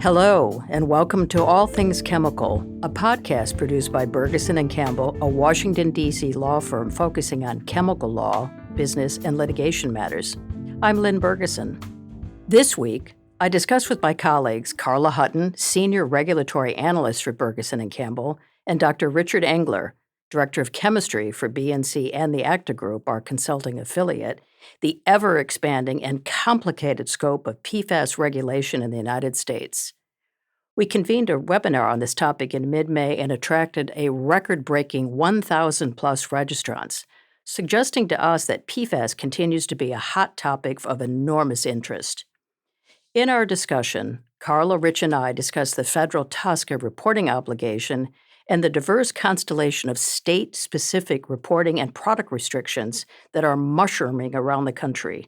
Hello, and welcome to All Things Chemical, a podcast produced by Bergeson and Campbell, a Washington, D.C. law firm focusing on chemical law, business, and litigation matters. I'm Lynn Bergeson. This week, I discussed with my colleagues Carla Hutton, Senior Regulatory Analyst for Bergeson and Campbell, and Dr. Richard Engler, Director of Chemistry for BNC and the ACTA Group, our consulting affiliate, the ever-expanding and complicated scope of PFAS regulation in the United States. We convened a webinar on this topic in mid-May and attracted a record-breaking 1,000-plus registrants, suggesting to us that PFAS continues to be a hot topic of enormous interest. In our discussion, Carla, Rich, and I discussed the federal TSCA reporting obligation and the diverse constellation of state-specific reporting and product restrictions that are mushrooming around the country.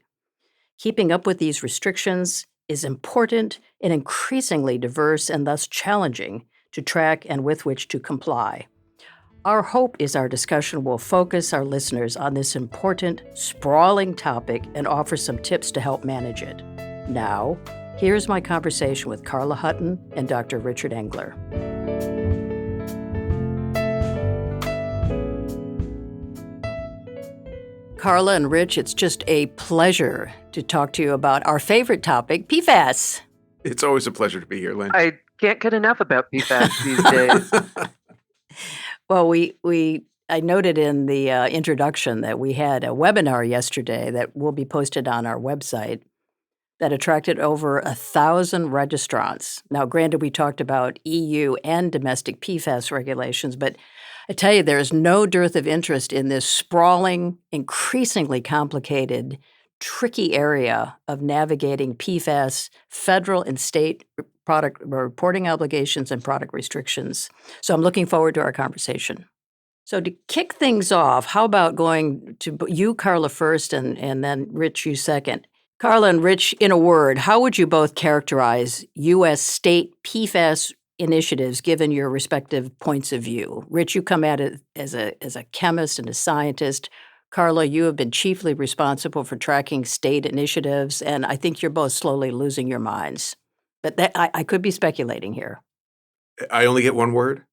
Keeping up with these restrictions is important and increasingly diverse and thus challenging to track and with which to comply. Our hope is our discussion will focus our listeners on this important, sprawling topic and offer some tips to help manage it. Now, here's my conversation with Carla Hutton and Dr. Richard Engler. Carla and Rich, it's just a pleasure to talk to you about our favorite topic, PFAS. It's always a pleasure to be here, Lynn. I can't get enough about PFAS these days. Well, I noted in the introduction that we had a webinar yesterday that will be posted on our website that attracted over 1,000 registrants. Now, granted, we talked about EU and domestic PFAS regulations, but I tell you, there is no dearth of interest in this sprawling, increasingly complicated, tricky area of navigating PFAS federal and state product reporting obligations and product restrictions. So I'm looking forward to our conversation. So to kick things off, how about going to you, Carla, first, and then Rich, you second. Carla and Rich, in a word, how would you both characterize U.S. state PFAS initiatives given your respective points of view? Rich, you come at it as a chemist and a scientist. Carla, you have been chiefly responsible for tracking state initiatives, and I think you're both slowly losing your minds. But I could be speculating here. I only get one word?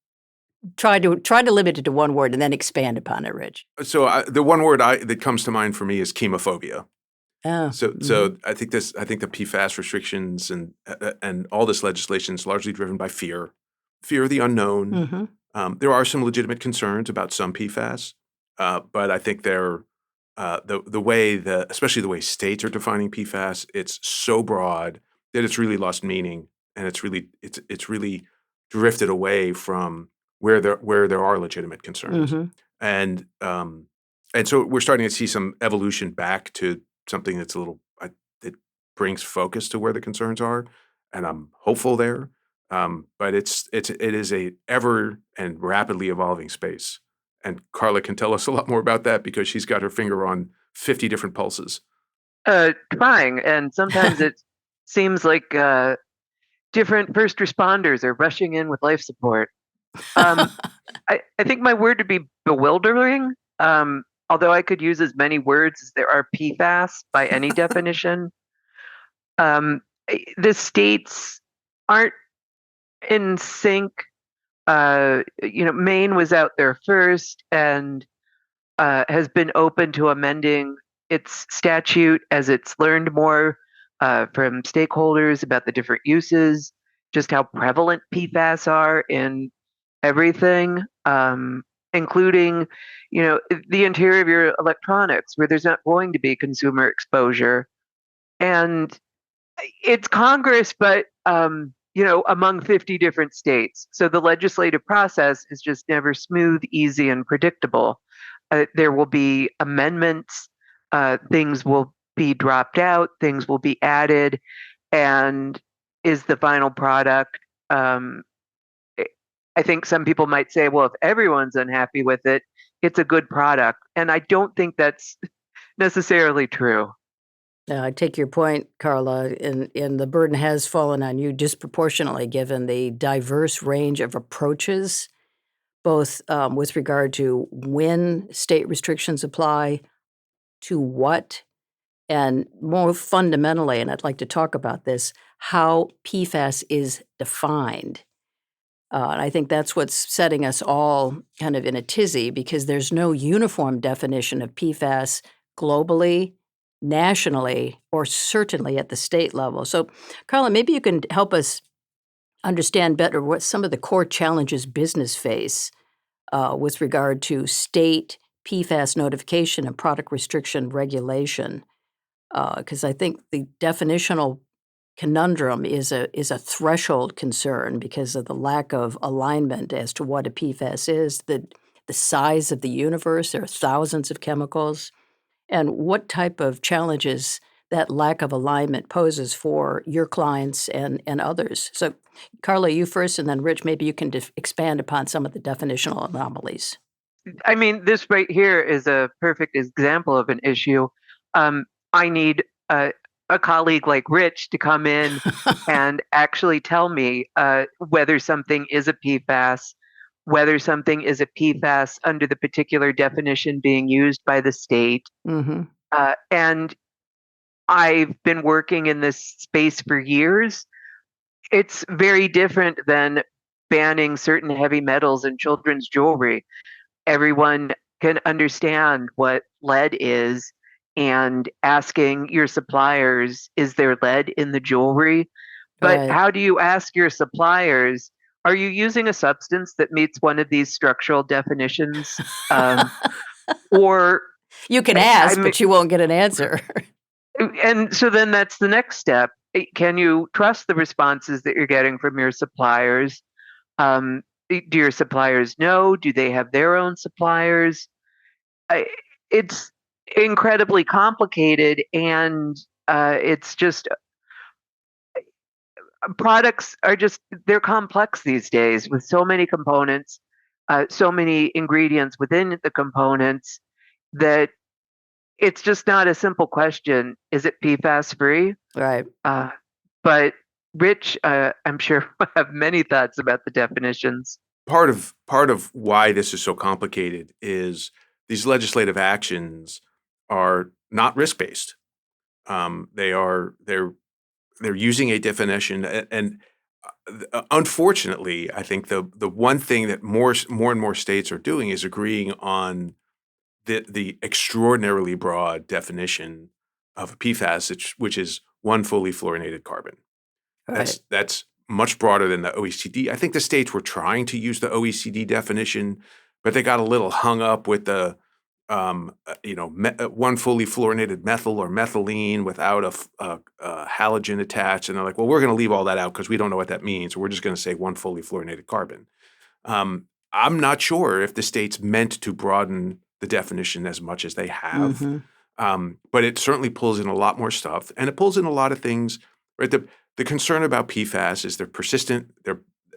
Try to limit it to one word and then expand upon it, Rich. So the one word that comes to mind for me is chemophobia. Oh, So I think the PFAS restrictions and all this legislation is largely driven by fear of the unknown. There are some legitimate concerns about some PFAS, but I think they're especially the way states are defining PFAS, it's so broad that it's really lost meaning, and it's really drifted away from where there are legitimate concerns, and so we're starting to see some evolution back to something that's it brings focus to where the concerns are, and I'm hopeful there. But it is a ever and rapidly evolving space, and Carla can tell us a lot more about that because she's got her finger on 50 different pulses. Trying, and sometimes it seems like different first responders are rushing in with life support. I think my word would be bewildering. Although I could use as many words as there are PFAS by any definition, the states aren't in sync. Maine was out there first and has been open to amending its statute as it's learned more from stakeholders about the different uses, just how prevalent PFAS are in everything. Including, the interior of your electronics, where there's not going to be consumer exposure. And it's Congress, but, among 50 different states. So the legislative process is just never smooth, easy, and predictable. There will be amendments, things will be dropped out, things will be added, and is the final product I think some people might say, well, if everyone's unhappy with it, it's a good product. And I don't think that's necessarily true. I take your point, Carla, and the burden has fallen on you disproportionately given the diverse range of approaches, both with regard to when state restrictions apply, to what, and more fundamentally, and I'd like to talk about this, how PFAS is defined. And I think that's what's setting us all kind of in a tizzy because there's no uniform definition of PFAS globally, nationally, or certainly at the state level. So, Carla, maybe you can help us understand better what some of the core challenges business face with regard to state PFAS notification and product restriction regulation. Because I think the definitional conundrum is a threshold concern because of the lack of alignment as to what a PFAS is, the size of the universe. There are thousands of chemicals, and what type of challenges that lack of alignment poses for your clients and others. So, Carla, you first, and then Rich, maybe you can expand upon some of the definitional anomalies. I mean, this right here is a perfect example of an issue. I need a colleague like Rich to come in and actually tell me whether something is a PFAS, whether something is a PFAS under the particular definition being used by the state. Mm-hmm. And I've been working in this space for years. It's very different than banning certain heavy metals in children's jewelry. Everyone can understand what lead is, and asking your suppliers, is there lead in the jewelry? But Right. how do you ask your suppliers, are you using a substance that meets one of these structural definitions? Or You can I ask, mean, but you won't get an answer. and so then that's the next step. Can you trust the responses that you're getting from your suppliers? Do your suppliers know? Do they have their own suppliers? It's incredibly complicated, and it's just products are just they're complex these days with so many components, so many ingredients within the components that it's just not a simple question. Is it PFAS free? Right. But Rich, I'm sure will have many thoughts about the definitions. Part of why this is so complicated is these legislative actions are not risk-based. They're using a definition, and unfortunately, I think the one thing that more and more states are doing is agreeing on the extraordinarily broad definition of a PFAS, which is one fully fluorinated carbon. Right. That's much broader than the OECD. I think the states were trying to use the OECD definition, but they got a little hung up with the one fully fluorinated methyl or methylene without a halogen attached, and they're like, well, we're going to leave all that out because we don't know what that means. We're just going to say one fully fluorinated carbon. I'm not sure if the states meant to broaden the definition as much as they have, but it certainly pulls in a lot more stuff, and it pulls in a lot of things. Right, the concern about PFAS is they're persistent.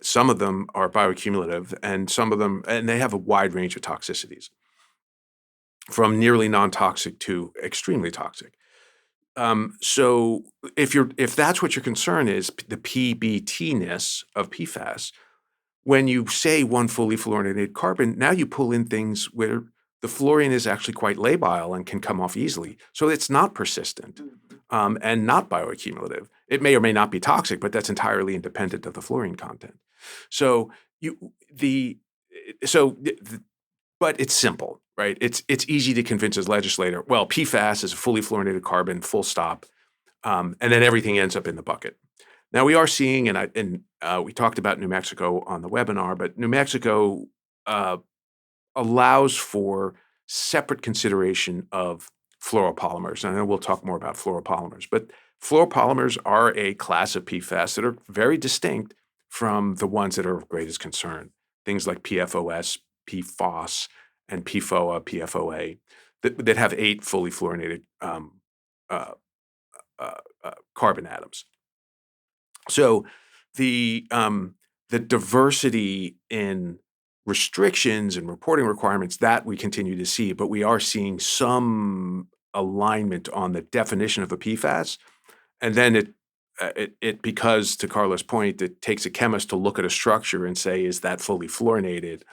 Some of them are bioaccumulative, and some of them, and they have a wide range of toxicities, from nearly non-toxic to extremely toxic. So if that's what your concern is, the PBT-ness of PFAS, when you say one fully fluorinated carbon, now you pull in things where the fluorine is actually quite labile and can come off easily. So it's not persistent and not bioaccumulative. It may or may not be toxic, but that's entirely independent of the fluorine content. So but it's simple, right? It's easy to convince a legislator, well, PFAS is a fully fluorinated carbon, full stop, and then everything ends up in the bucket. Now we are seeing, and we talked about New Mexico on the webinar, but New Mexico allows for separate consideration of fluoropolymers. And I know we'll talk more about fluoropolymers, but fluoropolymers are a class of PFAS that are very distinct from the ones that are of greatest concern. Things like PFOS, PFOS, and PFOA, PFOA, that have 8 fully fluorinated carbon atoms. So the diversity in restrictions and reporting requirements that we continue to see, but we are seeing some alignment on the definition of a PFAS, and then it because, to Carla's point, it takes a chemist to look at a structure and say, is that fully fluorinated?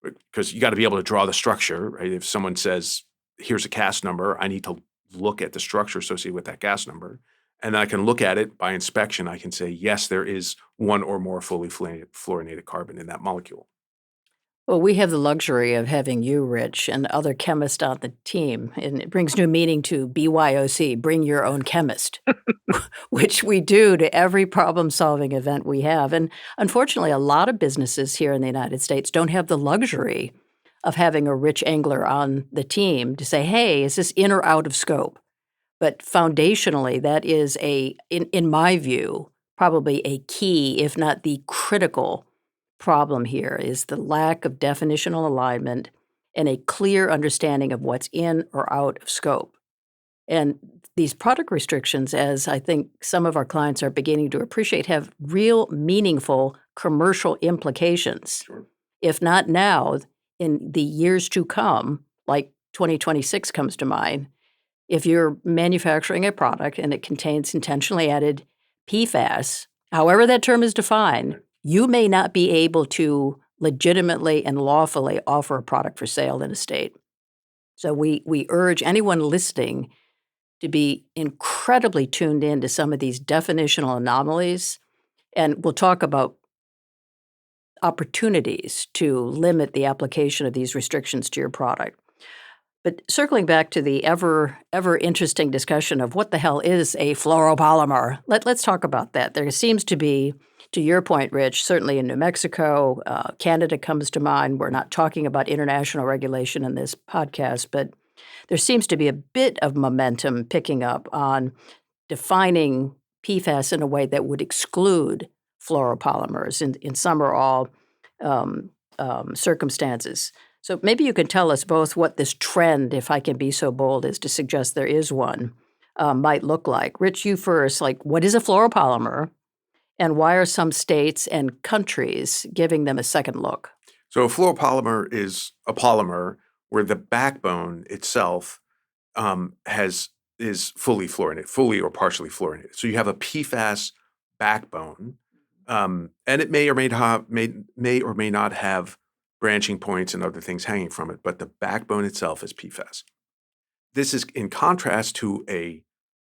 Because you got to be able to draw the structure, right? If someone says, here's a CAS number, I need to look at the structure associated with that gas number. And I can look at it by inspection. I can say, yes, there is one or more fully fluorinated carbon in that molecule. Well, we have the luxury of having you, Rich, and other chemists on the team, and it brings new meaning to BYOC, bring your own chemist, which we do to every problem-solving event we have. And unfortunately, a lot of businesses here in the United States don't have the luxury of having a Rich Engler on the team to say, hey, is this in or out of scope? But foundationally, that is in my view, probably a key, if not the critical problem here is the lack of definitional alignment and a clear understanding of what's in or out of scope. And these product restrictions, as I think some of our clients are beginning to appreciate, have real meaningful commercial implications. Sure. If not now, in the years to come, like 2026 comes to mind, if you're manufacturing a product and it contains intentionally added PFAS, however that term is defined, you may not be able to legitimately and lawfully offer a product for sale in a state. So we urge anyone listening to be incredibly tuned in to some of these definitional anomalies, and we'll talk about opportunities to limit the application of these restrictions to your product. But circling back to the ever interesting discussion of what the hell is a fluoropolymer, let's talk about that. There seems to be, to your point, Rich, certainly in New Mexico, Canada comes to mind. We're not talking about international regulation in this podcast, but there seems to be a bit of momentum picking up on defining PFAS in a way that would exclude fluoropolymers in some or all circumstances. So maybe you can tell us both what this trend, if I can be so bold as to suggest there is one, might look like. Rich, you first, what is a fluoropolymer and why are some states and countries giving them a second look? So a fluoropolymer is a polymer where the backbone itself is fully fluorinated, fully or partially fluorinated. So you have a PFAS backbone, and it may or may not have branching points and other things hanging from it, but the backbone itself is PFAS. This is in contrast to a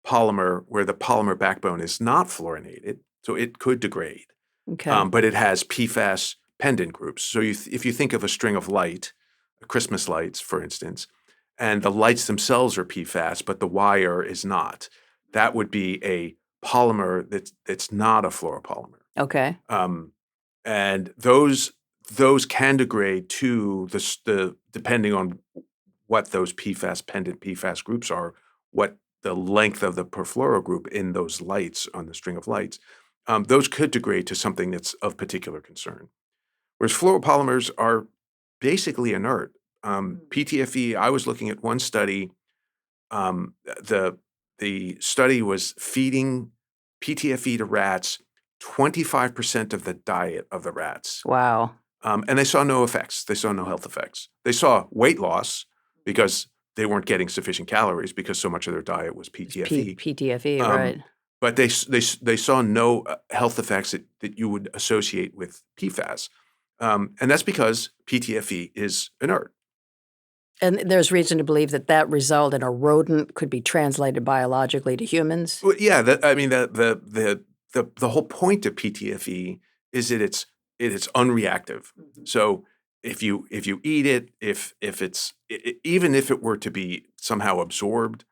polymer where the polymer backbone is not fluorinated, so it could degrade, Okay. but it has PFAS pendant groups. So if you think of a string of Christmas lights, for instance, and the lights themselves are PFAS, but the wire is not, that would be a polymer that's not a fluoropolymer. Okay. And those can degrade to the depending on what those pendant PFAS groups are, what the length of the perfluoro group in those lights on the string of lights, those could degrade to something that's of particular concern. Whereas fluoropolymers are basically inert. PTFE, I was looking at one study. The study was feeding PTFE to rats 25% of the diet of the rats. Wow. And they saw no effects. They saw no health effects. They saw weight loss because they weren't getting sufficient calories because so much of their diet was PTFE. PTFE, right. But they saw no health effects that you would associate with PFAS. And that's because PTFE is inert. And there's reason to believe that result in a rodent could be translated biologically to humans? Well, yeah, the whole point of PTFE is that it's unreactive. Mm-hmm. So if you eat it, even if it were to be somehow absorbed,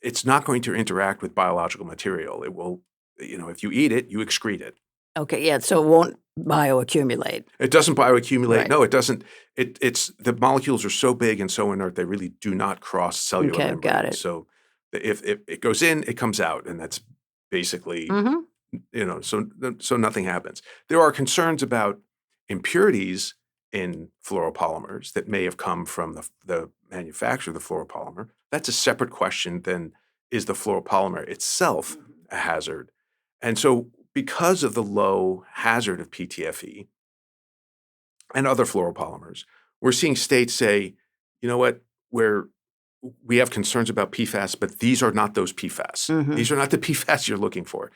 it's not going to interact with biological material. It will, if you eat it, you excrete it. Okay, yeah, so it won't bioaccumulate. It doesn't bioaccumulate. Right. No, it doesn't. It's the molecules are so big and so inert, they really do not cross cellular Okay, membranes. got it. So if it goes in, it comes out, and that's basically, so nothing happens. There are concerns about impurities in fluoropolymers that may have come from the manufacture of the fluoropolymer. That's a separate question than is the fluoropolymer itself a hazard. And so because of the low hazard of PTFE and other fluoropolymers, we're seeing states say, you know what, we have concerns about PFAS, but these are not those PFAS. Mhm. These are not the PFAS you're looking for.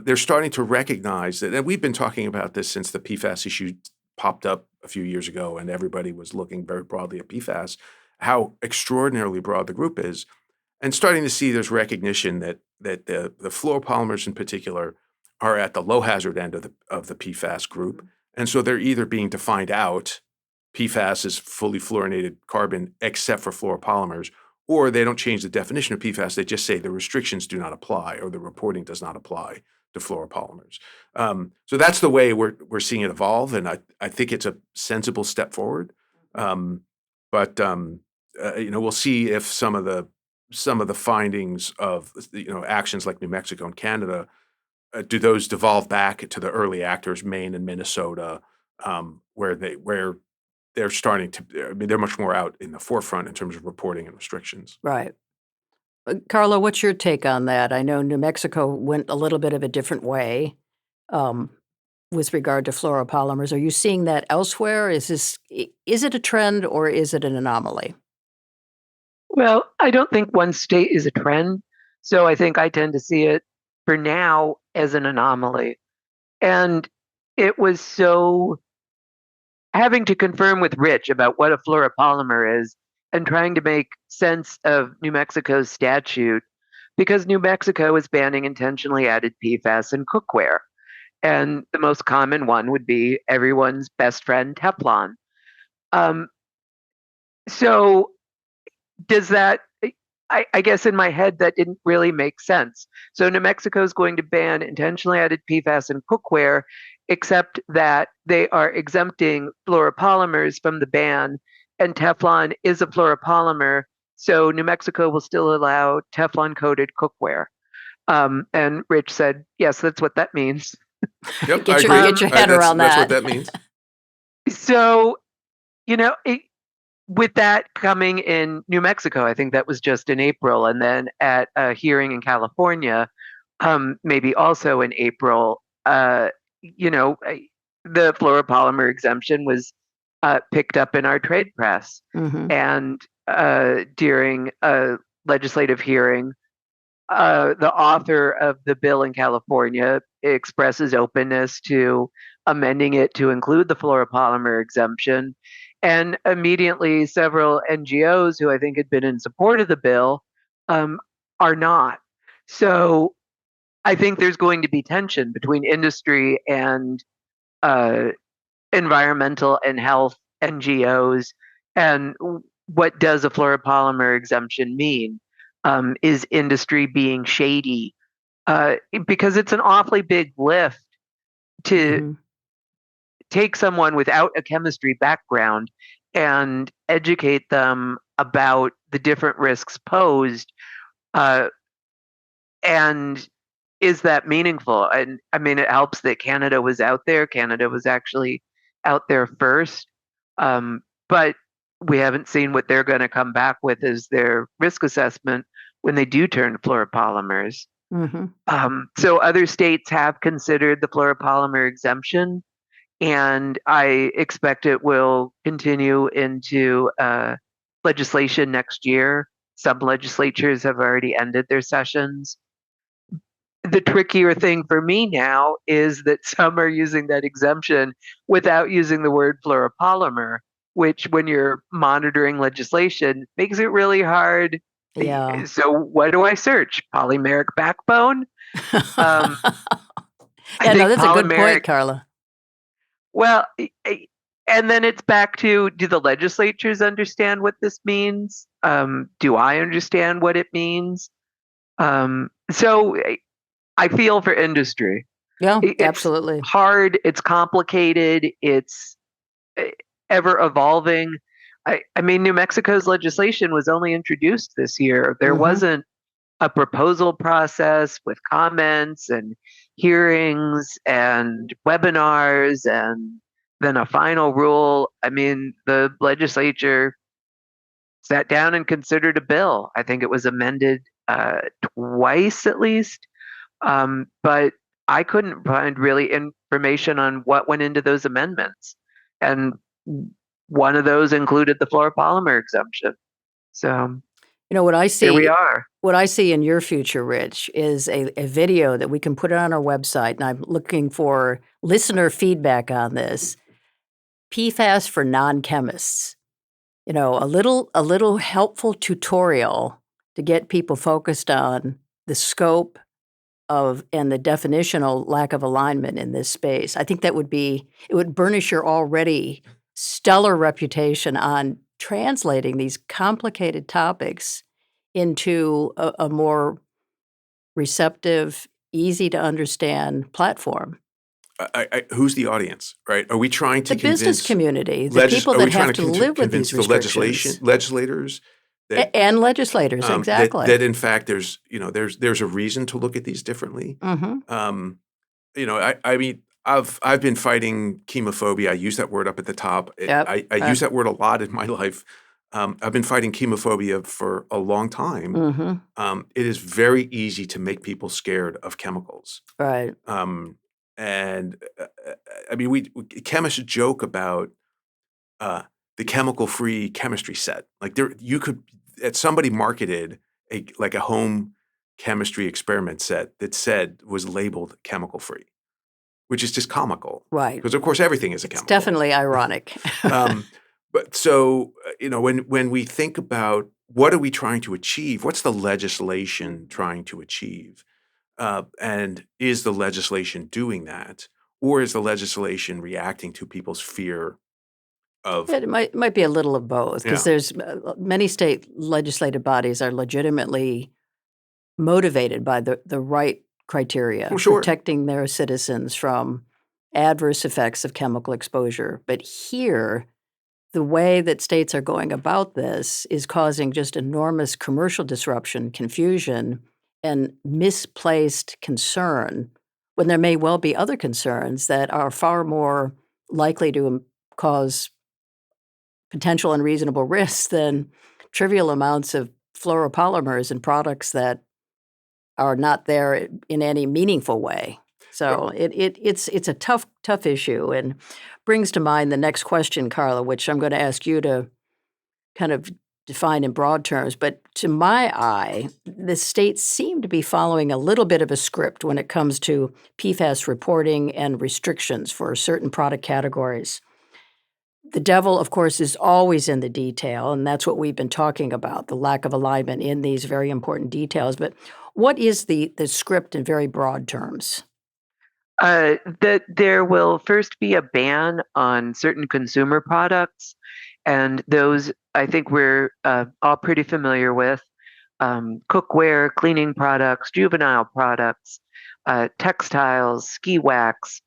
They're starting to recognize that, and we've been talking about this since the PFAS issue popped up a few years ago and everybody was looking very broadly at PFAS, how extraordinarily broad the group is. and starting to see there's recognition that the fluoropolymers in particular are at the low hazard end of the PFAS group, and so they're either being defined out. PFAS is fully fluorinated carbon except for fluoropolymers, or they don't change the definition of PFAS. They just say the restrictions do not apply or the reporting does not apply to fluoropolymers. So that's the way we're seeing it evolve, and I think it's a sensible step forward. But we'll see if some of the findings of actions like New Mexico and Canada do those devolve back to the early actors, Maine and Minnesota, where they're starting to. I mean, they're much more out in the forefront in terms of reporting and restrictions. Right. Carla, what's your take on that? I know New Mexico went a little bit of a different way with regard to fluoropolymers. Are you seeing that elsewhere? Is it a trend or is it an anomaly? Well, I don't think one state is a trend. So I think I tend to see it for now as an anomaly. And it was so having to confirm with Rich about what a fluoropolymer is and trying to make sense of New Mexico's statute because New Mexico is banning intentionally added PFAS in cookware. And the most common one would be everyone's best friend, Teflon. So does that, I guess in my head, that didn't really make sense. So New Mexico is going to ban intentionally added PFAS in cookware, except that they are exempting fluoropolymers from the ban, and Teflon is a fluoropolymer, so New Mexico will still allow Teflon-coated cookware. And Rich said, yes, that's what that means. Yep, Get I agree. your head around That's what that. that means. So, with that coming in New Mexico, I think that was just in April, and then at a hearing in California, maybe also in April, the fluoropolymer exemption was picked up in our trade press. Mm-hmm. And during a legislative hearing, the author of the bill in California expresses openness to amending it to include the fluoropolymer exemption. And immediately, several NGOs who I think had been in support of the bill are not. So I think there's going to be tension between industry and environmental and health NGOs. And what does a fluoropolymer exemption mean? Is industry being shady? Because it's an awfully big lift to take someone without a chemistry background and educate them about the different risks posed. And is that meaningful? And I mean, it helps that Canada was out there. Canada was actually out there first. But we haven't seen what they're going to come back with as their risk assessment when they do turn to fluoropolymers. So other states have considered the fluoropolymer exemption, and I expect it will continue into legislation next year. Some legislatures have already ended their sessions. The trickier thing for me now is that some are using that exemption without using the word fluoropolymer, which when you're monitoring legislation makes it really hard. Yeah. So what do I search? Polymeric backbone? Yeah, no, that's a good point, Carla. Well, and then it's back to, do the legislatures understand what this means? Do I understand what it means? So I feel for industry. Yeah, It's absolutely. hard, it's complicated, it's ever evolving. I mean, New Mexico's legislation was only introduced this year. There wasn't a proposal process with comments and hearings and webinars and then a final rule. I mean, the legislature sat down and considered a bill. I think it was amended twice at least. But I couldn't find really information on what went into those amendments. And one of those included the fluoropolymer exemption. So what I here we see, are. what I see in your future, Rich, is a video that we can put on our website, and I'm looking for listener feedback on this. PFAS for non-chemists. A little helpful tutorial to get people focused on the scope of and the definitional lack of alignment in this space. I think it would burnish your already stellar reputation on translating these complicated topics into a more receptive, easy to understand platform. Who's the audience, right? Are we trying to The business convince community, the people are that we trying have to to live with convince these the restrictions. legislators that And legislators, exactly. in fact there's a reason to look at these differently? Mhm. I mean, I've been fighting chemophobia. I use that word up at the top. Yep. I use that word a lot in my life. I've been fighting chemophobia for a long time. Mhm. It is very easy to make people scared of chemicals. Right. And I mean, chemists joke about uh, the chemical-free chemistry set. Like somebody marketed a home chemistry experiment set that was labeled chemical-free, which is just comical. Right. Because of course everything is a It's chemical. definitely ironic. But so when we think about what are we trying to achieve, what's the legislation trying to achieve? And is the legislation doing that? Or is the legislation reacting to people's fear of, It might be a little of both because yeah, there's many state legislative bodies are legitimately motivated by the right well, criteria, sure. protecting their citizens from adverse effects of chemical exposure. But here, the way that states are going about this is causing just enormous commercial disruption, confusion, and misplaced concern when there may well be other concerns that are far more likely to cause potential unreasonable risks than trivial amounts of fluoropolymers in products that are not there in any meaningful way. But So it's a tough issue and brings to mind the next question, Carla, which I'm gonna ask you to kind of define in broad terms. But to my eye, the states seem to be following a little bit of a script when it comes to PFAS reporting and restrictions for certain product categories. The devil, of course, is always in the detail, and that's what we've been talking about, the lack of alignment in these very important details. But what is the script in very broad terms? That there will first be a ban on certain consumer products, and those I think we're all pretty familiar with: cookware, cleaning products, juvenile products, textiles, ski wax.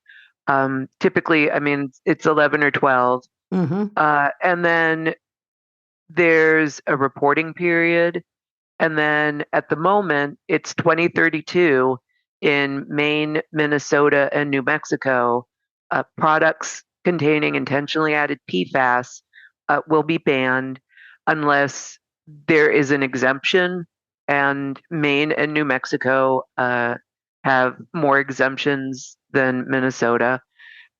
Typically, I mean, it's 11 or 12. Mhm. And then there's a reporting period. And then at the moment, it's 2032 in Maine, Minnesota, and New Mexico. Products containing intentionally added PFAS will be banned unless there is an exemption. And Maine and New Mexico have more exemptions than Minnesota.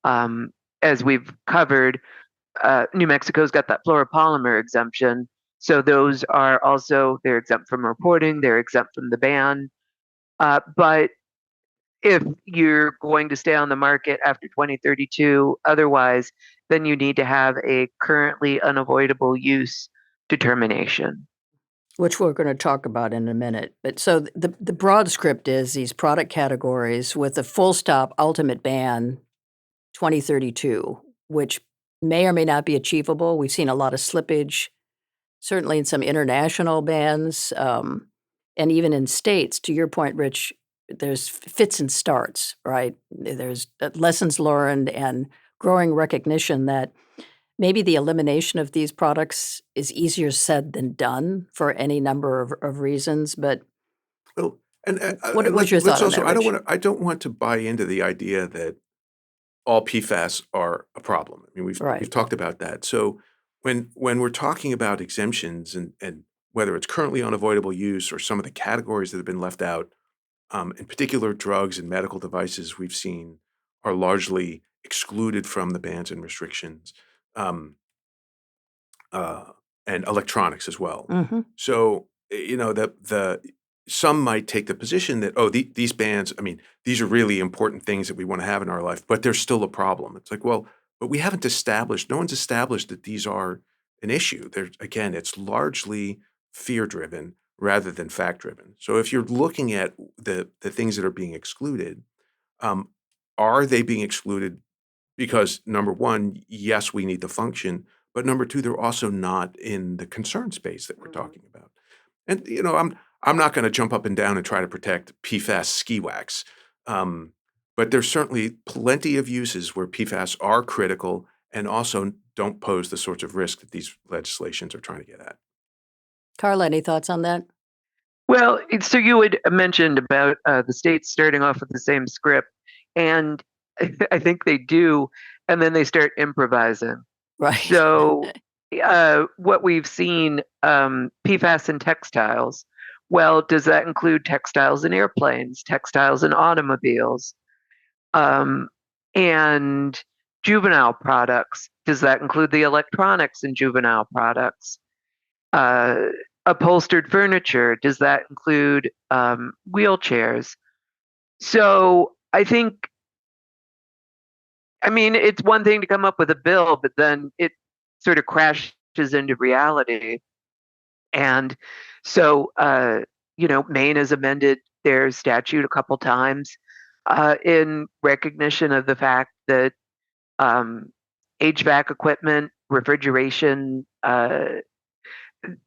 As we've covered, New Mexico's got that fluoropolymer exemption. So those are also, they're exempt from reporting, they're exempt from the ban. But if you're going to stay on the market after 2032, otherwise, then you need to have a currently unavoidable use determination. Which we're gonna talk about in a minute. But so the broad script is these product categories with a full stop ultimate ban 2032, which may or may not be achievable. We've seen a lot of slippage, certainly in some international bans, and even in states. To your point, Rich, there's fits and starts, right? There's lessons learned and growing recognition that maybe the elimination of these products is easier said than done for any number of reasons. But well, and what's your thought let's on also that, Rich? I don't want to buy into the idea that all PFAS are a problem. I mean, we've Right. talked about that. So when we're talking about exemptions and whether it's currently unavoidable use or some of the categories that have been left out, in particular, drugs and medical devices we've seen are largely excluded from the bans and restrictions, um, uh, and electronics as well. Mhm. So the some might take the position that these bans, I mean, these are really important things that we want to have in our life, but there's still a problem. It's like, well, but we haven't established. No one's established that these are an issue. There's again, it's largely fear driven. rather than fact-driven. So if you're looking at the things that are being excluded, um, are they being excluded because number one, yes, we need the function, but number two, they're also not in the concern space that we're Mhm. talking about. And I'm not going to jump up and down and try to protect PFAS ski wax, um, but there's certainly plenty of uses where PFAS are critical and also don't pose the sorts of risk that these legislations are trying to get at. Carla, any thoughts on that? Well, so you had mentioned about the states starting off with the same script, and I think they do, and then they start improvising. Right. So, what we've seen, PFAS in textiles. Well, does that include textiles in airplanes, textiles in automobiles, um, and juvenile products? Does that include the electronics in juvenile products? Uh, Upholstered furniture, does that include wheelchairs? So I mean, it's one thing to come up with a bill, but then it sort of crashes into reality. And so, Maine has amended their statute a couple times in recognition of the fact that um, HVAC equipment, refrigeration,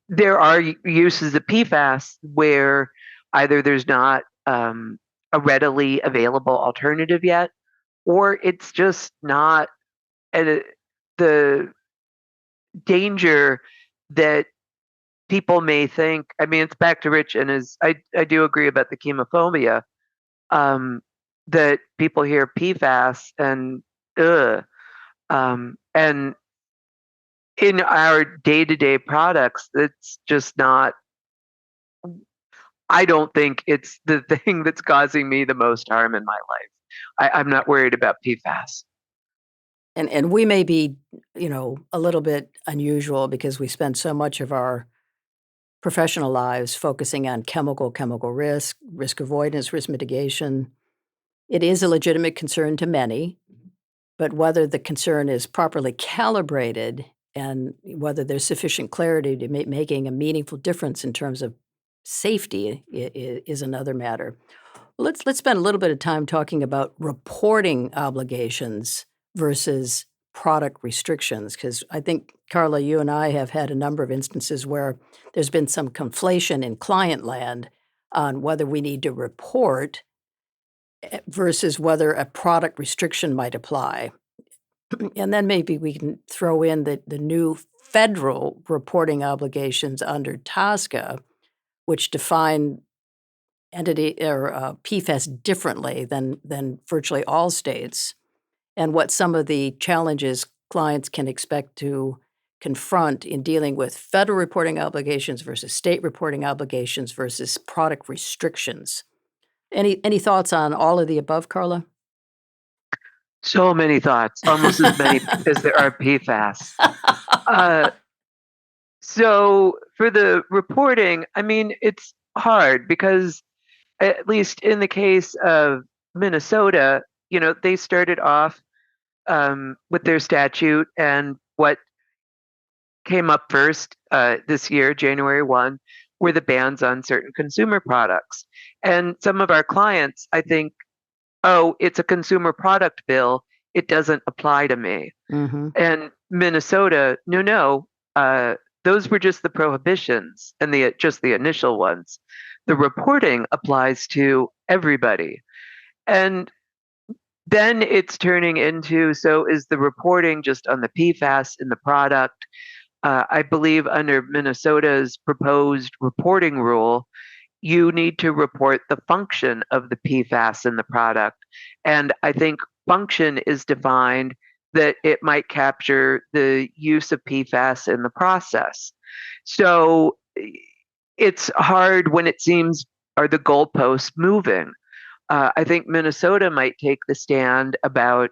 there are uses of PFAS where either there's not a readily available alternative yet, or it's just not the danger that people may think. I mean, it's back to Rich and his. I do agree about the chemophobia. That people hear PFAS and ugh, and in our day-to-day products, it's just not. I don't think it's the thing that's causing me the most harm in my life. I'm not worried about PFAS. And we may be, a little bit unusual because we spend so much of our professional lives focusing on chemical risk avoidance, risk mitigation. It is a legitimate concern to many, but whether the concern is properly calibrated and whether there's sufficient clarity to making a meaningful difference in terms of safety is another matter. Let's spend a little bit of time talking about reporting obligations versus product restrictions, because I think, Carla, you and I have had a number of instances where there's been some conflation in client land on whether we need to report versus whether a product restriction might apply. And then maybe we can throw in the new federal reporting obligations under TSCA, which define entity or PFAS differently than virtually all states, and what some of the challenges clients can expect to confront in dealing with federal reporting obligations versus state reporting obligations versus product restrictions. Any thoughts on all of the above, Carla? So many thoughts, almost as many as there are PFAS. Uh, so for the reporting, I mean, it's hard because at least in the case of Minnesota, they started off with their statute, and what came up first this year, January 1, were the bans on certain consumer products. And some of our clients, I think, oh, it's a consumer product bill. It doesn't apply to me. Mhm. And Minnesota, no, those were just the prohibitions and just the initial ones. The reporting applies to everybody. And then it's turning into, so is the reporting just on the PFAS in the product? I believe under Minnesota's proposed reporting rule, you need to report the function of the PFAS in the product. And I think function is defined that it might capture the use of PFAS in the process. So it's hard when it seems are the goalposts moving. I think Minnesota might take the stand about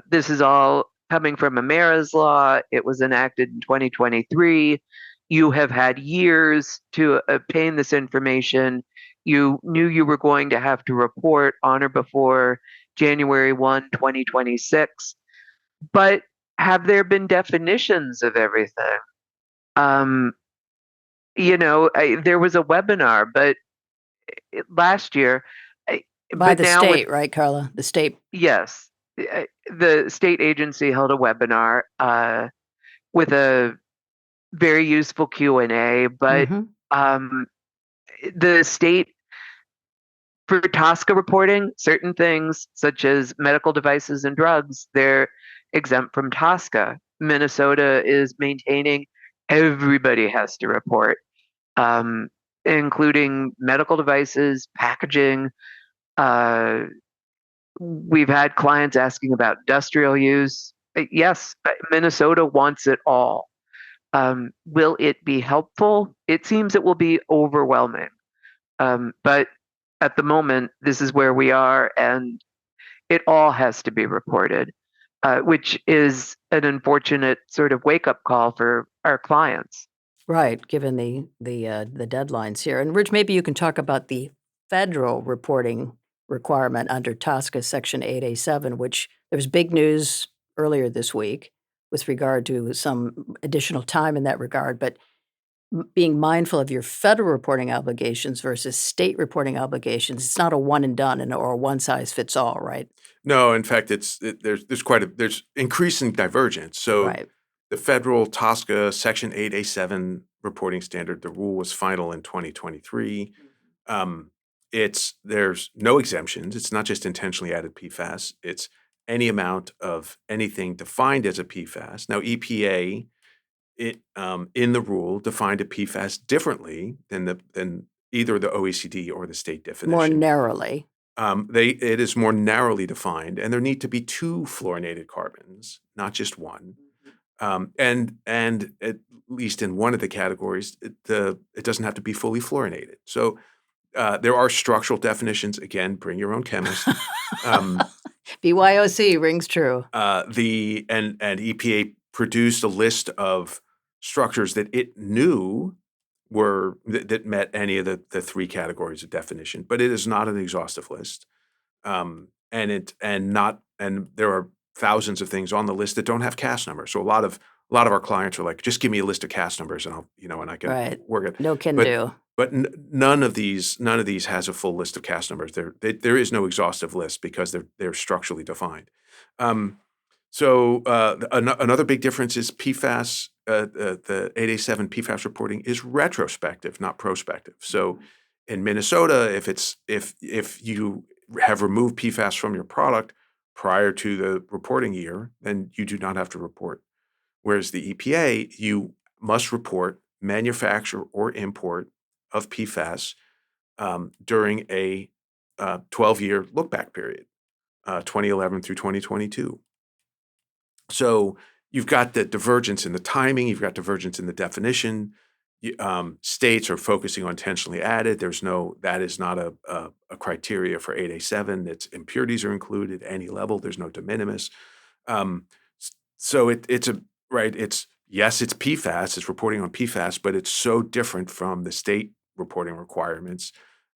this is all coming from Amara's law. It was enacted in 2023. You have had years to obtain this information. You knew you were going to have to report on or before January 1, 2026. But have there been definitions of everything? Um, There was a webinar, but last year, By but the now with state, right, Carla? The state. yes, the state agency held a webinar with a very useful Q&A, but Mm-hmm. um, the state for TSCA reporting, certain things such as medical devices and drugs, they're exempt from TSCA. Minnesota is maintaining everybody has to report, um, including medical devices, packaging. Uh, we've had clients asking about industrial use. Yes, Minnesota wants it all. Will it be helpful? It seems it will be overwhelming. But at the moment, this is where we are, and it all has to be reported, which is an unfortunate sort of wake up call for our clients. Right, given the deadlines here. And Rich, maybe you can talk about the federal reporting requirement under TSCA Section 8A7, which there was big news earlier this week with regard to some additional time in that regard. But being mindful of your federal reporting obligations versus state reporting obligations, it's not a one and done or a one size fits all, right? No, in fact, there's increasing divergence. So Right. the federal TSCA Section 8A7 reporting standard, the rule was final in 2023. Um, there's no exemptions. It's not just intentionally added PFAS. It's any amount of anything defined as a PFAS. Now, EPA in the rule defined a PFAS differently than either the OECD or the state More definition. narrowly. It is more narrowly defined, and there need to be two fluorinated carbons, not just one. And at least in one of the categories, it doesn't have to be fully fluorinated. So there are structural definitions. Again, bring your own chemist. BYOC rings true. And EPA produced a list of structures that it knew that met any of the three categories of definition, but it is not an exhaustive list. And there are thousands of things on the list that don't have CAS numbers. So a lot of our clients are like, just give me a list of CAS numbers and I can Right. work it. No can But do. none of these has a full list of CAS numbers. There is no exhaustive list because they're structurally defined. Another big difference is PFAS. The 8A7 PFAS reporting is retrospective, not prospective. So in Minnesota, if you have removed PFAS from your product prior to the reporting year, then you do not have to report. Whereas the EPA, you must report manufacture or import of PFAS during a 12-year look-back period, 2011 through 2022. So you've got the divergence in the timing, you've got divergence in the definition. States are focusing on intentionally added. That is not a criteria for 8A7. It's impurities are included, any level. There's no de minimis. Um, so it's yes, it's PFAS. It's reporting on PFAS, but it's so different from the state reporting requirements.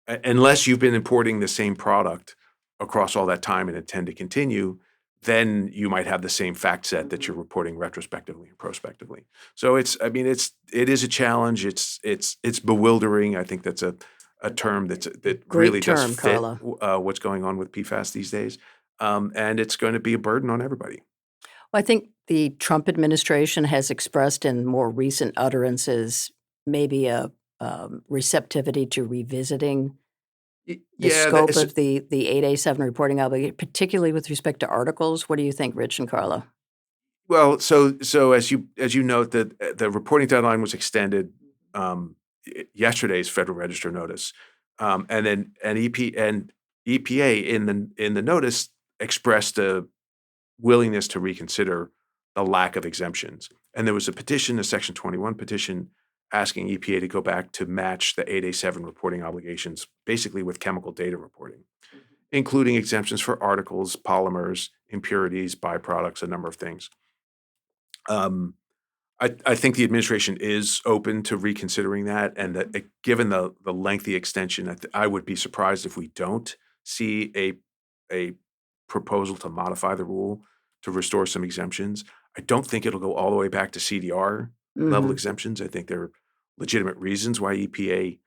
Unless you've been importing the same product across all that time and intend to continue, then you might have the same fact set that you're reporting retrospectively or prospectively. So it is a challenge. It's bewildering. I think that's a term that Great really term, does fit Carla. what's going on with PFAS these days. And it's going to be a burden on everybody. Well, I think the Trump administration has expressed in more recent utterances maybe a receptivity to revisiting the Yeah, scope of the 8A7 reporting obligation, particularly with respect to articles. What do you think, Rich and Carla? well, so as you note, that the reporting deadline was extended yesterday's Federal Register notice, and EPA in the notice expressed a willingness to reconsider the lack of exemptions. And there was a petition, a Section 21 petition, asking EPA to go back to match the 8A7 reporting obligations, basically with chemical data reporting, including exemptions for articles, polymers, impurities, byproducts, a number of things. I think the administration is open to reconsidering that, and that given the lengthy extension, I would be surprised if we don't see a proposal to modify the rule to restore some exemptions. I don't think it'll go all the way back to CDR level Mhm. exemptions. I think there legitimate reasons why EPA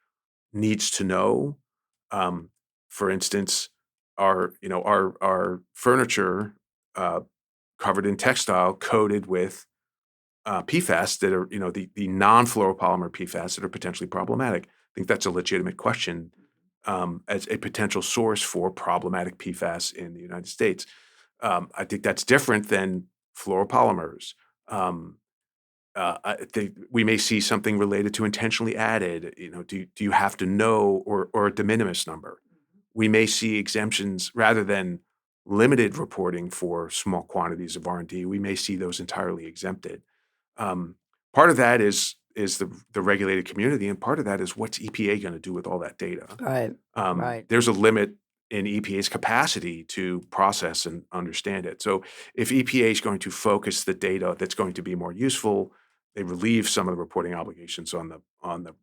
needs to know. For instance, our furniture covered in textile coated with PFAS that are the non-fluoropolymer PFAS that are potentially problematic. I think that's a legitimate question as a potential source for problematic PFAS in the United States. I think that's different than fluoropolymers. Um, I think we may see something related to intentionally added. Do you have to know or a de minimis number? We may see exemptions rather than limited reporting for small quantities of R&D. We may see those entirely exempted. Um, Part of that is the regulated community, and part of that is what's EPA going to do with all that data. Right. Right. There's a limit in EPA's capacity to process and understand it. So if EPA is going to focus the data that's going to be more useful, they relieve some of the reporting obligations on the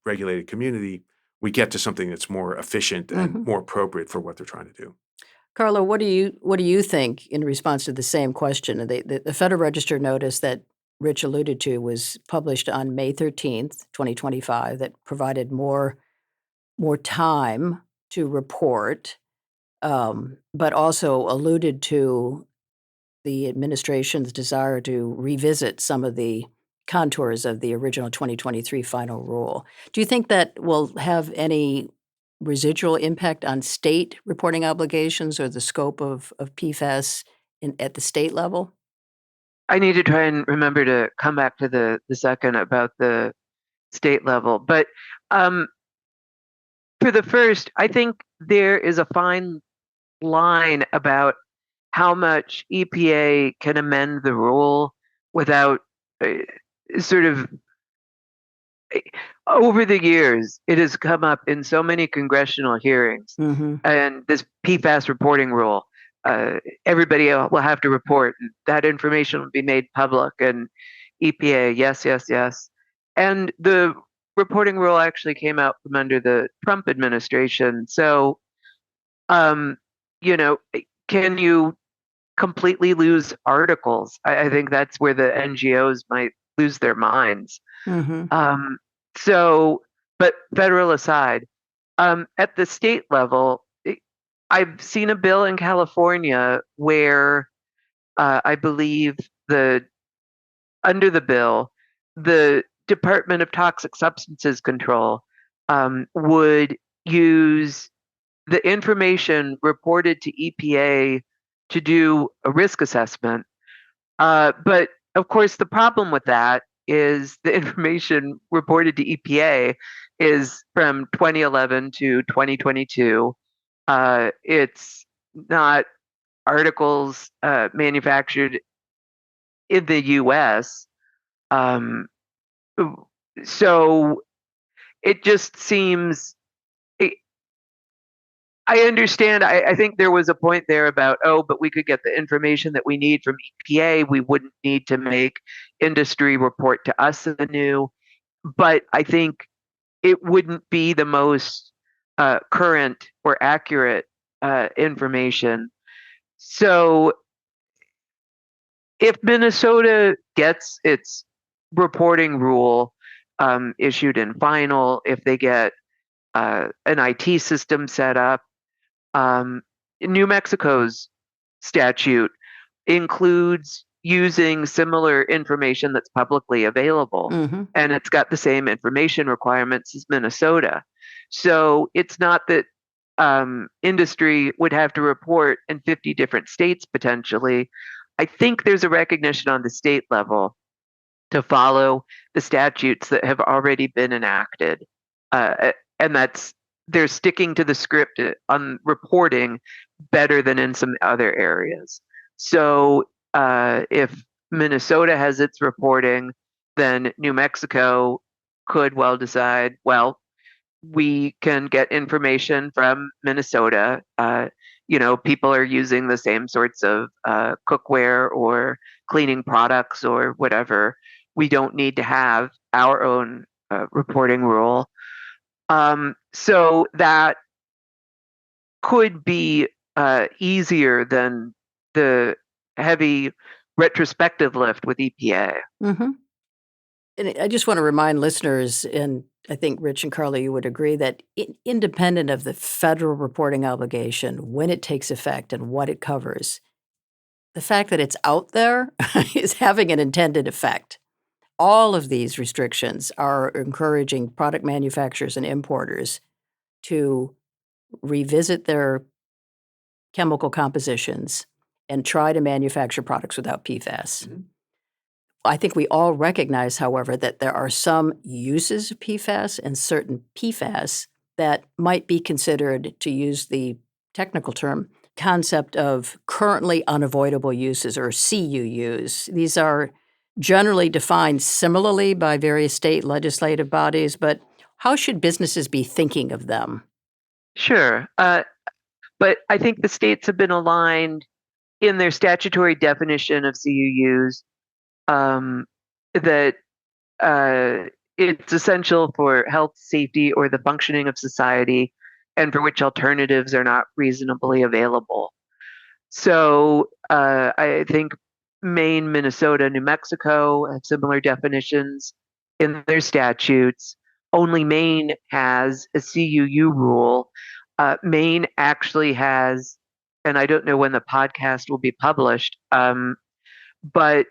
regulated community. We get to something that's more efficient and more appropriate for what they're trying to do. Carla, what do you think in response to the same question? The Federal Register notice that Rich alluded to was published on May 13th, 2025, that provided more time to report, but also alluded to the administration's desire to revisit some of the contours of the original 2023 final rule. Do you think that will have any residual impact on state reporting obligations or the scope of PFAS at the state level? I need to try and remember to come back to the second about the state level. But for the first, I think there is a fine line about how much EPA can amend the rule without sort of over the years, it has come up in so many congressional hearings, and this PFAS reporting rule, everybody will have to report. That information will be made public, and EPA, yes, yes, yes. And the reporting rule actually came out from under the Trump administration. So, you know, can you completely lose articles? I think that's where the NGOs might lose their minds. So, but federal aside, at the state level, I've seen a bill in California where I believe under the bill, the Department of Toxic Substances Control would use the information reported to EPA to do a risk assessment. But of course, the problem with that is the information reported to EPA is from 2011 to 2022. It's not articles manufactured in the US. So it just seems. I understand. I think there was a point there about, but we could get the information that we need from EPA. We wouldn't need to make industry report to us anew. But I think it wouldn't be the most current or accurate information. So if Minnesota gets its reporting rule issued in final, if they get an IT system set up, New Mexico's statute includes using similar information that's publicly available, and it's got the same information requirements as Minnesota. So it's not that industry would have to report in 50 different states potentially. I think there's a recognition on the state level to follow the statutes that have already been enacted, and they're sticking to the script on reporting better than in some other areas. So if Minnesota has its reporting, then New Mexico could well decide, well, we can get information from Minnesota. People are using the same sorts of cookware or cleaning products or whatever. We don't need to have our own reporting rule. So that could be easier than the heavy retrospective lift with EPA. And I just want to remind listeners, and I think Rich and Carla, you would agree that independent of the federal reporting obligation, when it takes effect and what it covers, the fact that it's out there is having an intended effect. All of these restrictions are encouraging product manufacturers and importers to revisit their chemical compositions and try to manufacture products without PFAS. Mhm. I think we all recognize, however, that there are some uses of PFAS and certain PFAS that might be considered, to use the technical term, concept of currently unavoidable uses, or CUUs. These are generally defined similarly by various state legislative bodies, but how should businesses be thinking of them? Sure. But I think the states have been aligned in their statutory definition of CUUs, that it's essential for health, safety, or the functioning of society, and for which alternatives are not reasonably available. So I think Maine, Minnesota, New Mexico have similar definitions in their statutes. Only Maine has a CUU rule. Maine actually has, and I don't know when the podcast will be published, but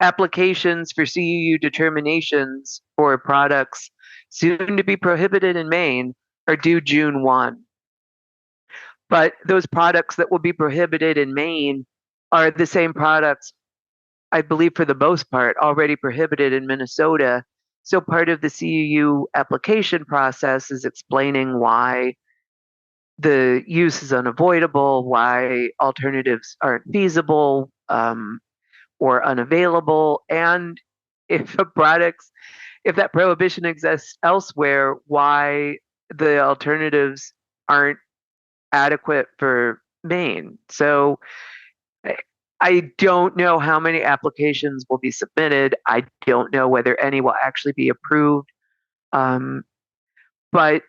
applications for CUU determinations for products soon to be prohibited in Maine are due June 1. But those products that will be prohibited in Maine are the same products, I believe, for the most part, already prohibited in Minnesota. So part of the CUU application process is explaining why the use is unavoidable, why alternatives aren't feasible, or unavailable, and if if that prohibition exists elsewhere, why the alternatives aren't adequate for Maine. So I don't know how many applications will be submitted. I don't know whether any will actually be approved. Um, but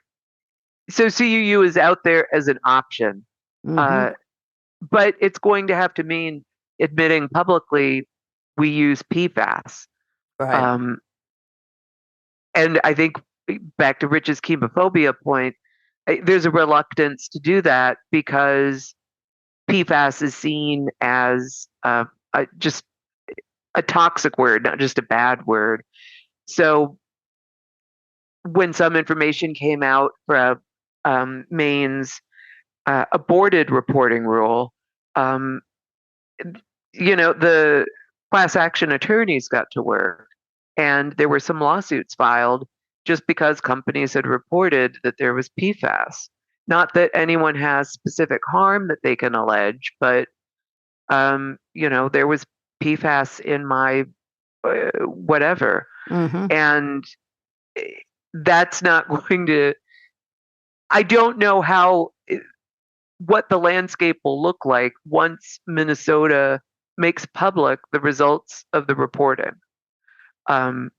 so CUU is out there as an option, Mhm. uh, but it's going to have to mean admitting publicly we use PFAS. Right. Um, and I think back to Rich's chemophobia point, there's a reluctance to do that because PFAS is seen as just a toxic word, not just a bad word. So when some information came out from Maine's aborted reporting rule, um, the class action attorneys got to work, and there were some lawsuits filed just because companies had reported that there was PFAS. Not that anyone has specific harm that they can allege, but there was PFAS in my whatever, Mhm. and that's not going to. I don't know what the landscape will look like once Minnesota makes public the results of the reporting. Um,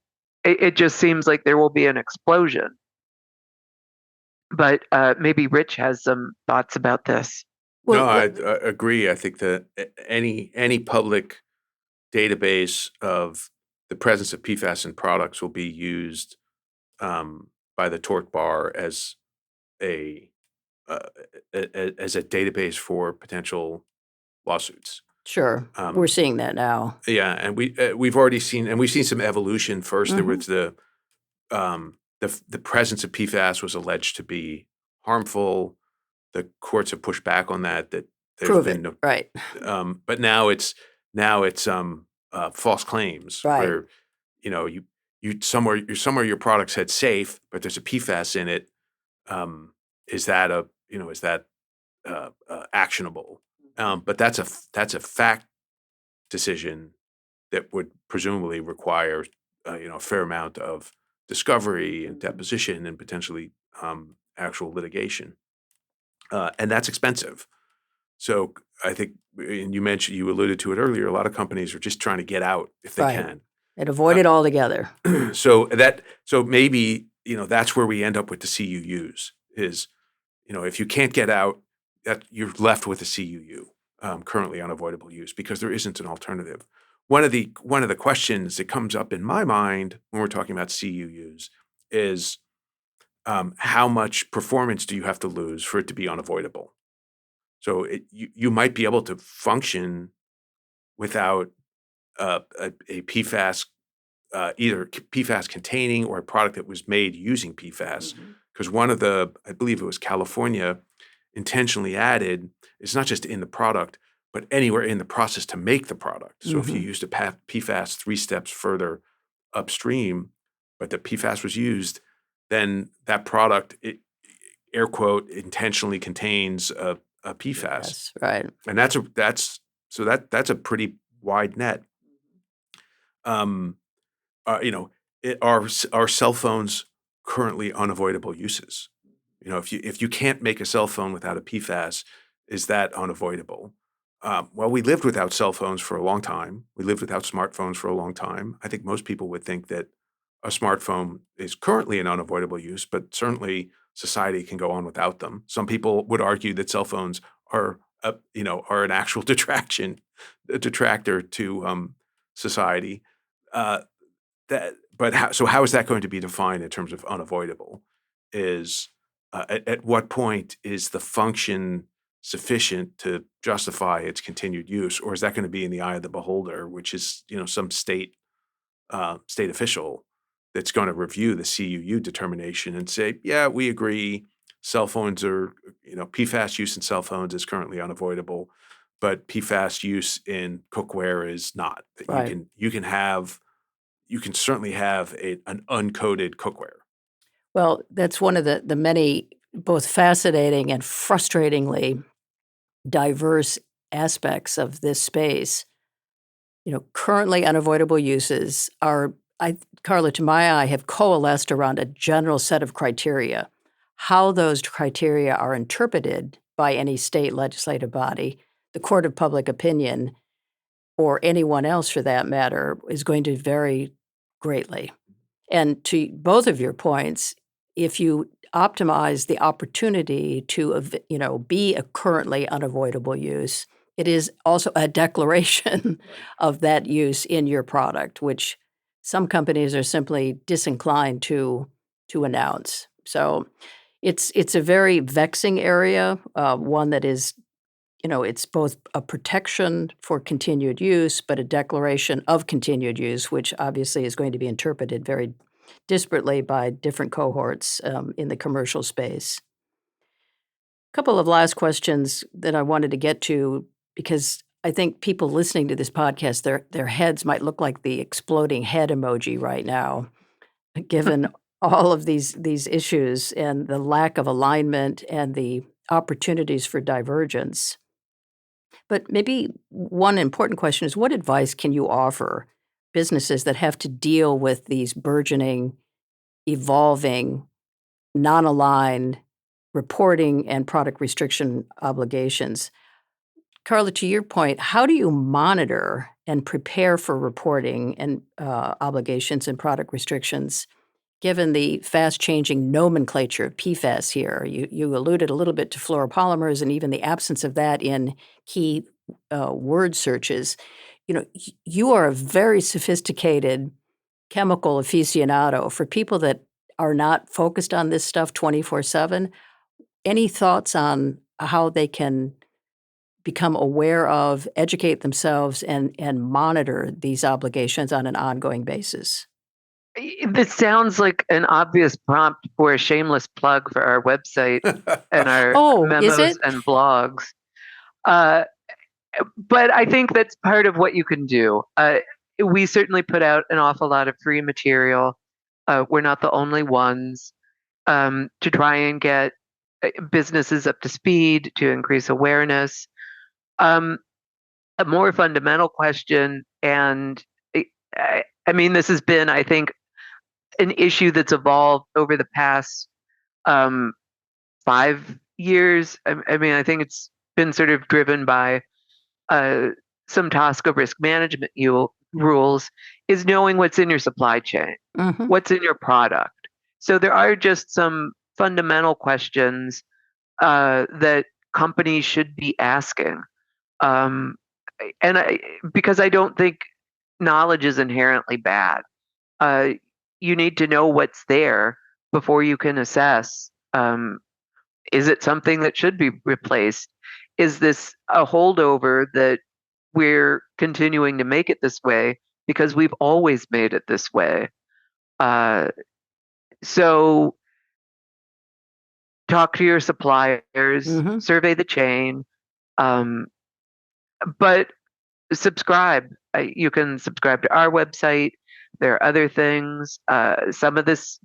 it just seems like there will be an explosion. But maybe Rich has some thoughts about this. No, Well, I agree. I think that any public database of the presence of PFAS in products will be used by the tort bar as a uh, as a database for potential lawsuits. sure. We're Um, seeing that now. yeah, and we've already seen, and we've seen some evolution. First, there Mhm. was the presence of PFAS was alleged to be harmful. The courts have pushed back on that. That there's Prove been it. no, Right. but now it's false claims Right. where somewhere your product said safe, but there's a PFAS in it. Um, is that actionable? But that's a fact decision that would presumably require a fair amount of discovery and deposition and potentially actual litigation, and that's expensive. So I think, and you alluded to it earlier, a lot of companies are just trying to get out if they Right. can. And avoid it altogether. So maybe that's where we end up with the CUUs is if you can't get out, that you're left with a CUU, currently unavoidable use, because there isn't an alternative. one of the questions that comes up in my mind when we're talking about CUUs is how much performance do you have to lose for it to be unavoidable? So you might be able to function without a PFAS, either PFAS containing or a product that was made using PFAS. Because I believe it was California, intentionally added, it's not just in the product, but anywhere in the process to make the product. So if you used a PFAS 3 steps further upstream, but the PFAS was used, then that product, air quote, intentionally contains a PFAS. Yes, right. And that's a pretty wide net. You know, are cell phones currently unavoidable uses? You know, if you can't make a cell phone without a PFAS, is that unavoidable? Well, we lived without cell phones for a long time. We lived without smartphones for a long time. I think most people would think that a smartphone is currently an unavoidable use, but certainly society can go on without them. Some people would argue that cell phones are an actual a detractor to society. Uh, how is that going to be defined in terms of unavoidable? Is at what point is the function sufficient to justify its continued use, or is that going to be in the eye of the beholder, which is some state official that's going to review the CUU determination and say, yeah, we agree, cell phones are PFAS use in cell phones is currently unavoidable, but PFAS use in cookware is not. That Right. you can certainly have an uncoated cookware. Well, that's one of the many both fascinating and frustratingly diverse aspects of this space. Currently unavoidable uses are, Carla, to my eye, have coalesced around a general set of criteria. How those criteria are interpreted by any state legislative body, the court of public opinion, or anyone else for that matter, is going to vary greatly. And to both of your points, if you optimize the opportunity to, be a currently unavoidable use, it is also a declaration of that use in your product, which some companies are simply disinclined to announce. So it's a very vexing area, one that is, it's both a protection for continued use, but a declaration of continued use, which obviously is going to be interpreted very disparately by different cohorts in the commercial space. A couple of last questions that I wanted to get to, because I think people listening to this podcast, their heads might look like the exploding head emoji right now, given all of these issues and the lack of alignment and the opportunities for divergence. But maybe one important question is, what advice can you offer businesses that have to deal with these burgeoning, evolving, non-aligned reporting and product restriction obligations? Carla, to your point, how do you monitor and prepare for reporting and obligations and product restrictions, given the fast-changing nomenclature of PFAS here? You alluded a little bit to fluoropolymers and even the absence of that in key word searches. You are a very sophisticated chemical aficionado. For people that are not focused on this stuff 24/7, any thoughts on how they can become aware of, educate themselves, and monitor these obligations on an ongoing basis? This sounds like an obvious prompt for a shameless plug for our website and our Oh, is memos it? and blogs. Uh, but I think that's part of what you can do. We certainly put out an awful lot of free material. We're not the only ones to try and get businesses up to speed, to increase awareness. A more fundamental question, and I mean, this has been, I think, an issue that's evolved over the past 5 years. I mean, I think it's been sort of driven by some TSCA risk management rules, is knowing what's in your supply chain, Mhm. what's in your product. So there are just some fundamental questions that companies should be asking. Um, because I don't think knowledge is inherently bad. You need to know what's there before you can assess, is it something that should be replaced? Is this a holdover that we're continuing to make it this way because we've always made it this way? So talk to your suppliers, survey the chain, but subscribe. You can subscribe to our website. There are other things. Some of this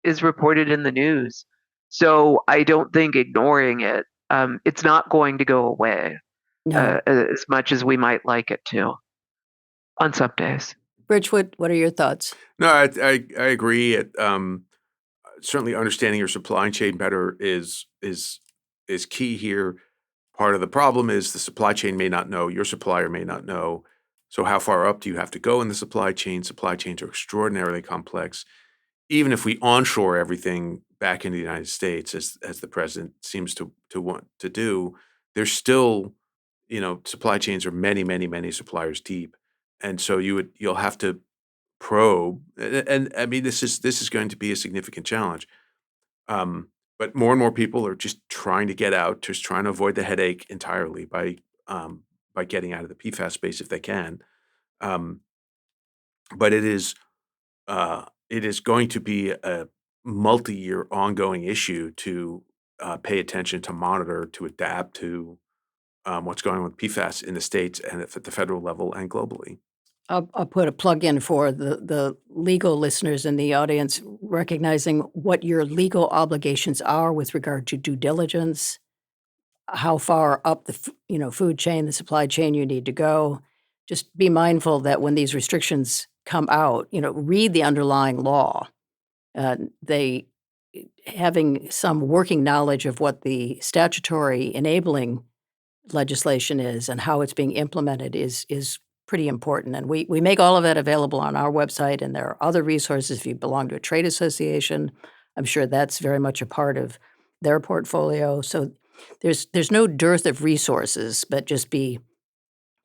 is reported in the news. So I don't think ignoring it, it's not going to go away as much as we might like it to on some days. Rich, what are your thoughts? No, I agree. Certainly understanding your supply chain better is key here. Part of the problem is the supply chain may not know, your supplier may not know. So how far up do you have to go in the supply chain? Supply chains are extraordinarily complex. Even if we onshore everything back in the United States, as the president seems to want to do, there's still, supply chains are many, many, many suppliers deep, and so you'll have to probe. And I mean, this is going to be a significant challenge. But more and more people are just trying to get out, just trying to avoid the headache entirely by getting out of the PFAS space if they can. Um, but it is going to be a multi-year ongoing issue to pay attention, to monitor, to adapt to what's going on with PFAS in the States and at the federal level and globally. I'll put a plug in for the legal listeners in the audience, recognizing what your legal obligations are with regard to due diligence, how far up the food chain, the supply chain you need to go. Just be mindful that when these restrictions come out, read the underlying law. They having some working knowledge of what the statutory enabling legislation is and how it's being implemented is pretty important. And we make all of that available on our website, and there are other resources if you belong to a trade association. I'm sure that's very much a part of their portfolio. So there's no dearth of resources, but just be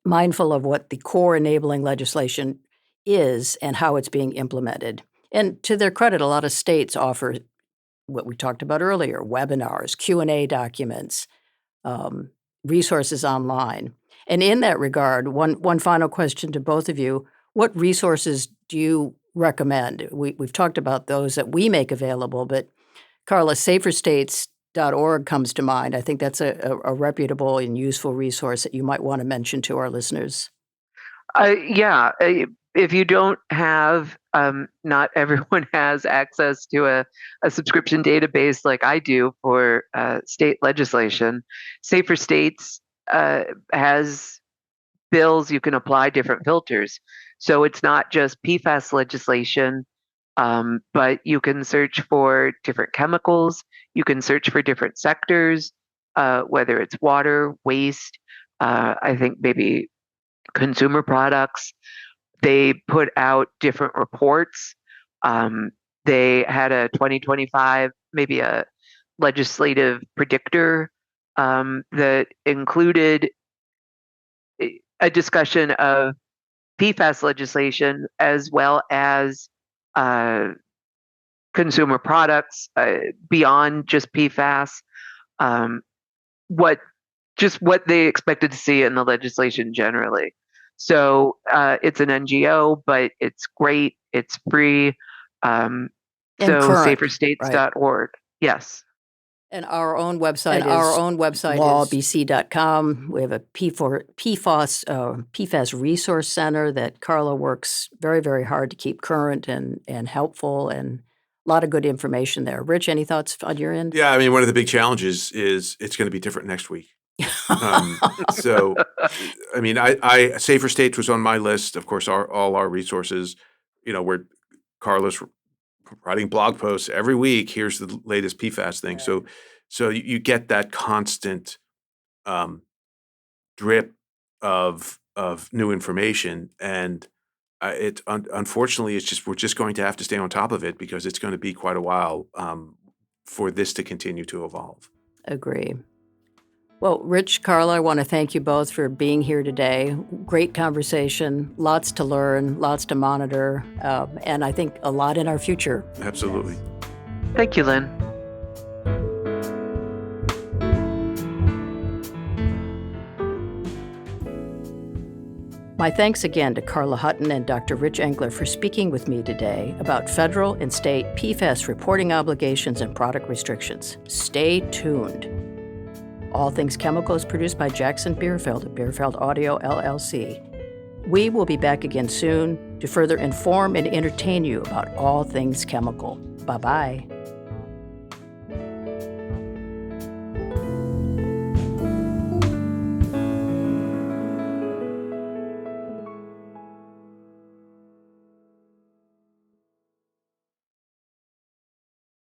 mindful of what the core enabling legislation is and how it's being implemented. And to their credit, a lot of states offer what we talked about earlier, webinars, Q&A documents, resources online. And in that regard, one final question to both of you. What resources do you recommend? We've talked about those that we make available, but Carla, saferstates.org comes to mind. I think that's a reputable and useful resource that you might want to mention to our listeners. Yeah, if you don't have, not everyone has access to a subscription database like I do for state legislation. Safer States has bills you can apply different filters. So it's not just PFAS legislation, but you can search for different chemicals. You can search for different sectors, whether it's water, waste, I think maybe consumer products. They put out different reports. They had a 2025, maybe a legislative predictor that included a discussion of PFAS legislation as well as consumer products beyond just PFAS. What they expected to see in the legislation generally. So it's an NGO, but it's great. It's free. So saferstates.org. Right. Yes. And our own website is lawbc.com. We have a PFAS resource center that Carla works very, very hard to keep current and helpful, and a lot of good information there. Rich, any thoughts on your end? Yeah, I mean, one of the big challenges is it's going to be different next week. So, I mean, I Safer States was on my list. Of course, all our resources, where Carla's writing blog posts every week. Here's the latest PFAS thing. Right. So you get that constant drip of new information, and unfortunately, we're just going to have to stay on top of it because it's going to be quite a while for this to continue to evolve. Agree. Well, Rich, Carla, I want to thank you both for being here today. Great conversation, lots to learn, lots to monitor, and I think a lot in our future. Absolutely. Thank you, Lynn. My thanks again to Carla Hutton and Dr. Rich Engler for speaking with me today about federal and state PFAS reporting obligations and product restrictions. Stay tuned. All Things Chemical is produced by Jackson Bierfeld at Bierfeld Audio, LLC. We will be back again soon to further inform and entertain you about all things chemical. Bye-bye.